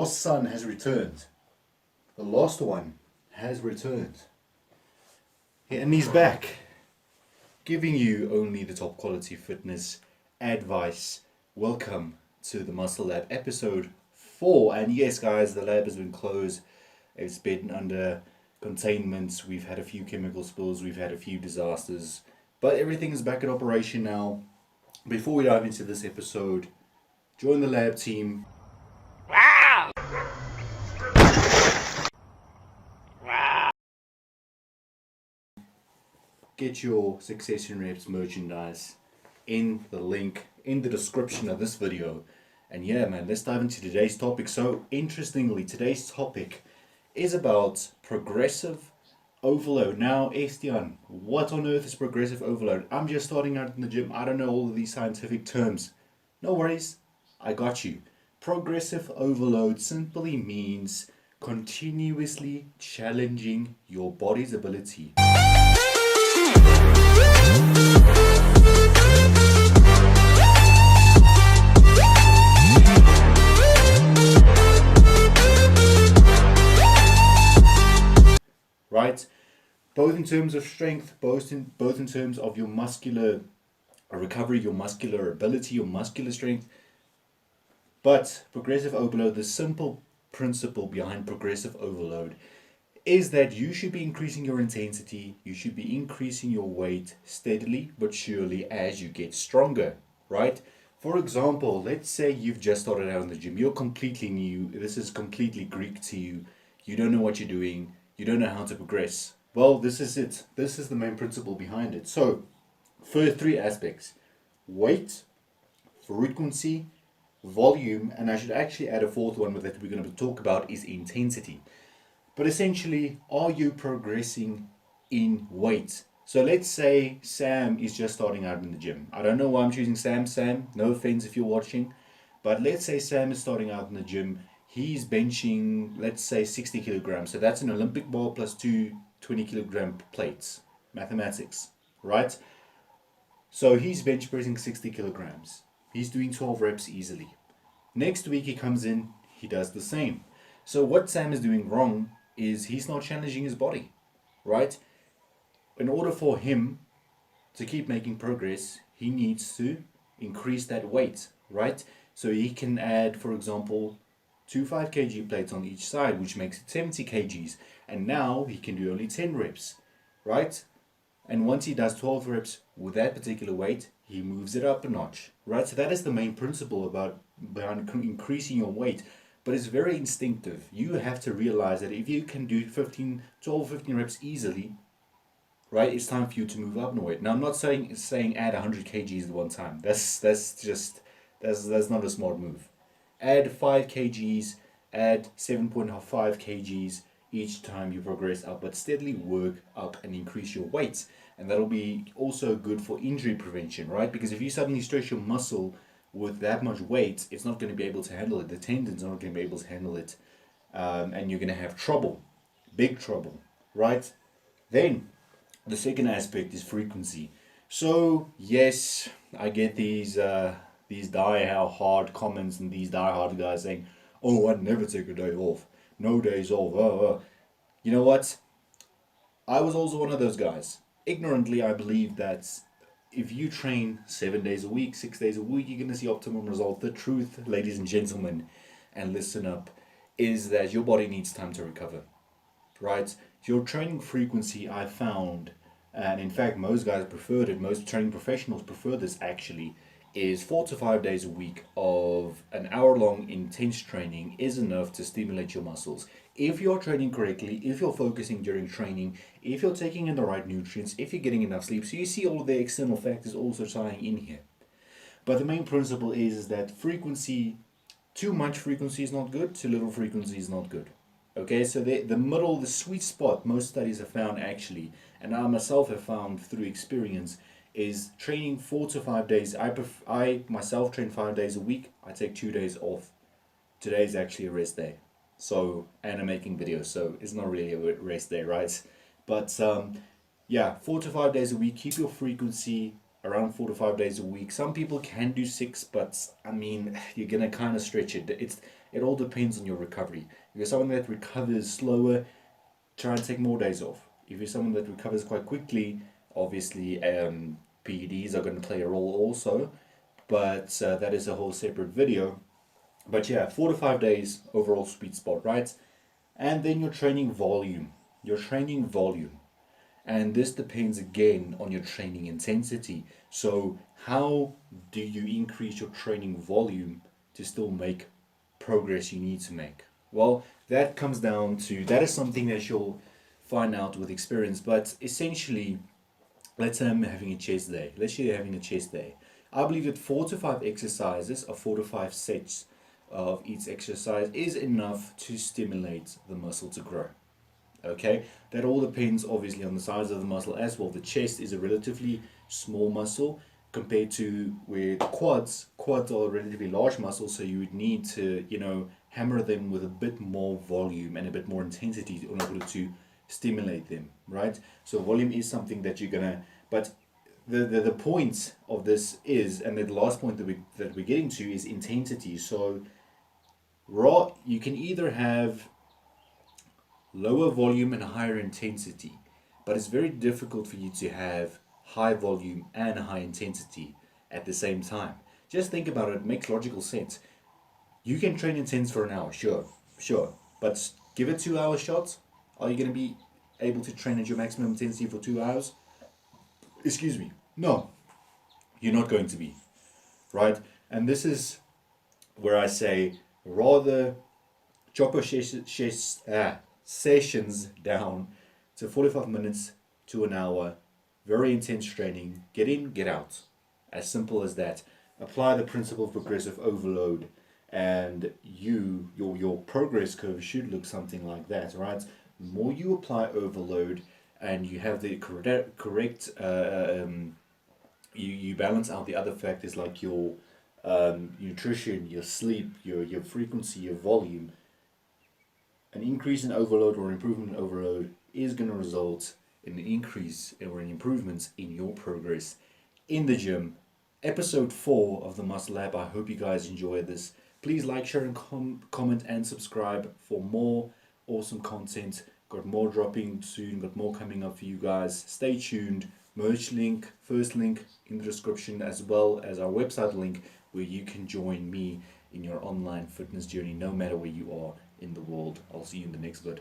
lost son has returned. The lost one has returned. And he's back, giving you only the top quality fitness advice. Welcome to the Muscle Lab episode 4. And yes, guys, the lab has been closed. It's been under containment. We've had a few chemical spills. We've had a few disasters. But everything is back in operation now. Before we dive into this episode, join the lab team. Get your Success in Reps merchandise in the link in the description of this video. And yeah, man, let's dive into today's topic. So interestingly, today's topic is about progressive overload. Now, Estian, what on earth is progressive overload? I'm just starting out in the gym. I don't know all of these scientific terms. No worries, I got you. Progressive overload simply means continuously challenging your body's ability. Right? Both in terms of strength, both in terms of your muscular recovery, your muscular ability, your muscular strength. But progressive overload, the simple principle behind progressive overload is that you should be increasing your intensity, you should be increasing your weight steadily but surely as you get stronger, right? For example, let's say you've just started out in the gym, you're completely new, this is completely Greek to you, you don't know what you're doing, you don't know how to progress. Well, this is it. This is the main principle behind it. So, first 3 aspects: weight, frequency, volume, and I should actually add a 4th one that we're going to talk about is intensity. But essentially, are you progressing in weight? So let's say Sam is just starting out in the gym. I don't know why I'm choosing Sam. Sam, no offense if you're watching. But let's say Sam is starting out in the gym. He's benching, let's say, 60 kilograms. So that's an Olympic bar plus 2 20-kilogram plates. Mathematics, right? So he's bench pressing 60 kilograms. He's doing 12 reps easily. Next week he comes in, he does the same. So what Sam is doing wrong is he's not challenging his body, right? In order for him to keep making progress, he needs to increase that weight, right? So he can add, for example, 2 5 kg plates on each side, which makes it 70 kgs. And now he can do only 10 reps, right? And once he does 12 reps with that particular weight, he moves it up a notch, right? So that is the main principle behind increasing your weight. But it's very instinctive. You have to realize that if you can do 12, 15 reps easily, right, it's time for you to move up in weight. Now, I'm not saying add 100 kgs at one time. That's not a smart move. Add 5 kgs, add 7.5 kgs each time you progress up, but steadily work up and increase your weights. And that'll be also good for injury prevention, right? Because if you suddenly stretch your muscle with that much weight, it's not going to be able to handle it. The tendons are not going to be able to handle it. And you're going to have trouble, big trouble, right? Then the second aspect is frequency. So yes, I get these die-hard comments and these die-hard guys saying, oh, I'd never take a day off. No days off. You know what? I was also one of those guys. Ignorantly, I believe that if you train 7 days a week, 6 days a week, you're going to see optimum results. The truth, ladies and gentlemen, and listen up, is that your body needs time to recover, right? Your training frequency, I found, and in fact, most guys preferred it, most training professionals prefer this actually, is 4 to 5 days a week of an hour-long intense training is enough to stimulate your muscles. If you're training correctly, if you're focusing during training, if you're taking in the right nutrients, if you're getting enough sleep. So you see all the external factors also tying in here. But the main principle is that frequency, too much frequency is not good, too little frequency is not good. Okay, so the middle, the sweet spot, most studies have found actually, and I myself have found through experience, is training 4 to 5 days. I myself train 5 days a week. I take 2 days off. Today is actually a rest day. So, and I'm making videos, so it's not really a rest day, right? But yeah, 4 to 5 days a week. Keep your frequency around 4 to 5 days a week. Some people can do 6, but I mean, you're gonna kind of stretch it. It all depends on your recovery. If you're someone that recovers slower, try and take more days off. If you're someone that recovers quite quickly, obviously PEDs are going to play a role also, but that is a whole separate video. But yeah, 4 to 5 days overall sweet spot, right? And then your training volume. Your training volume. And this depends again on your training intensity. So, how do you increase your training volume to still make progress you need to make? Well, that comes down to that is something that you'll find out with experience. But essentially, let's say I'm having a chest day. Let's say you're having a chest day. I believe that 4 to 5 exercises or 4 to 5 sets of each exercise is enough to stimulate the muscle to grow. Okay, that all depends obviously on the size of the muscle as well. The chest is a relatively small muscle compared to where the quads are a relatively large muscle, so you would need to, hammer them with a bit more volume and a bit more intensity in order to stimulate them, right? So volume is something that you're gonna, but the point of this is, and the last point that we're getting to is intensity. So you can either have lower volume and higher intensity, but it's very difficult for you to have high volume and high intensity at the same time. Just think about it, it makes logical sense. You can train intense for an hour, sure, but give it 2 hour shots. Are you going to be able to train at your maximum intensity for 2 hours? Excuse me. No, you're not going to be, right? And this is where I say rather chop your sessions down to 45 minutes to an hour, very intense training, get in, get out. As simple as that. Apply the principle of progressive overload, and your progress curve should look something like that, right? The more you apply overload and you have the correct you balance out the other factors like your nutrition, your sleep, your frequency, your volume. An increase in overload or improvement in overload is going to result in an increase or an improvement in your progress in the gym. Episode 4 of the Muscle Lab. I hope you guys enjoyed this. Please like, share, and comment and subscribe for more awesome content. Got more dropping soon, got more coming up for you guys. Stay tuned. Merch link, first link in the description, as well as our website link where you can join me in your online fitness journey no matter where you are in the world. I'll see you in the next vid.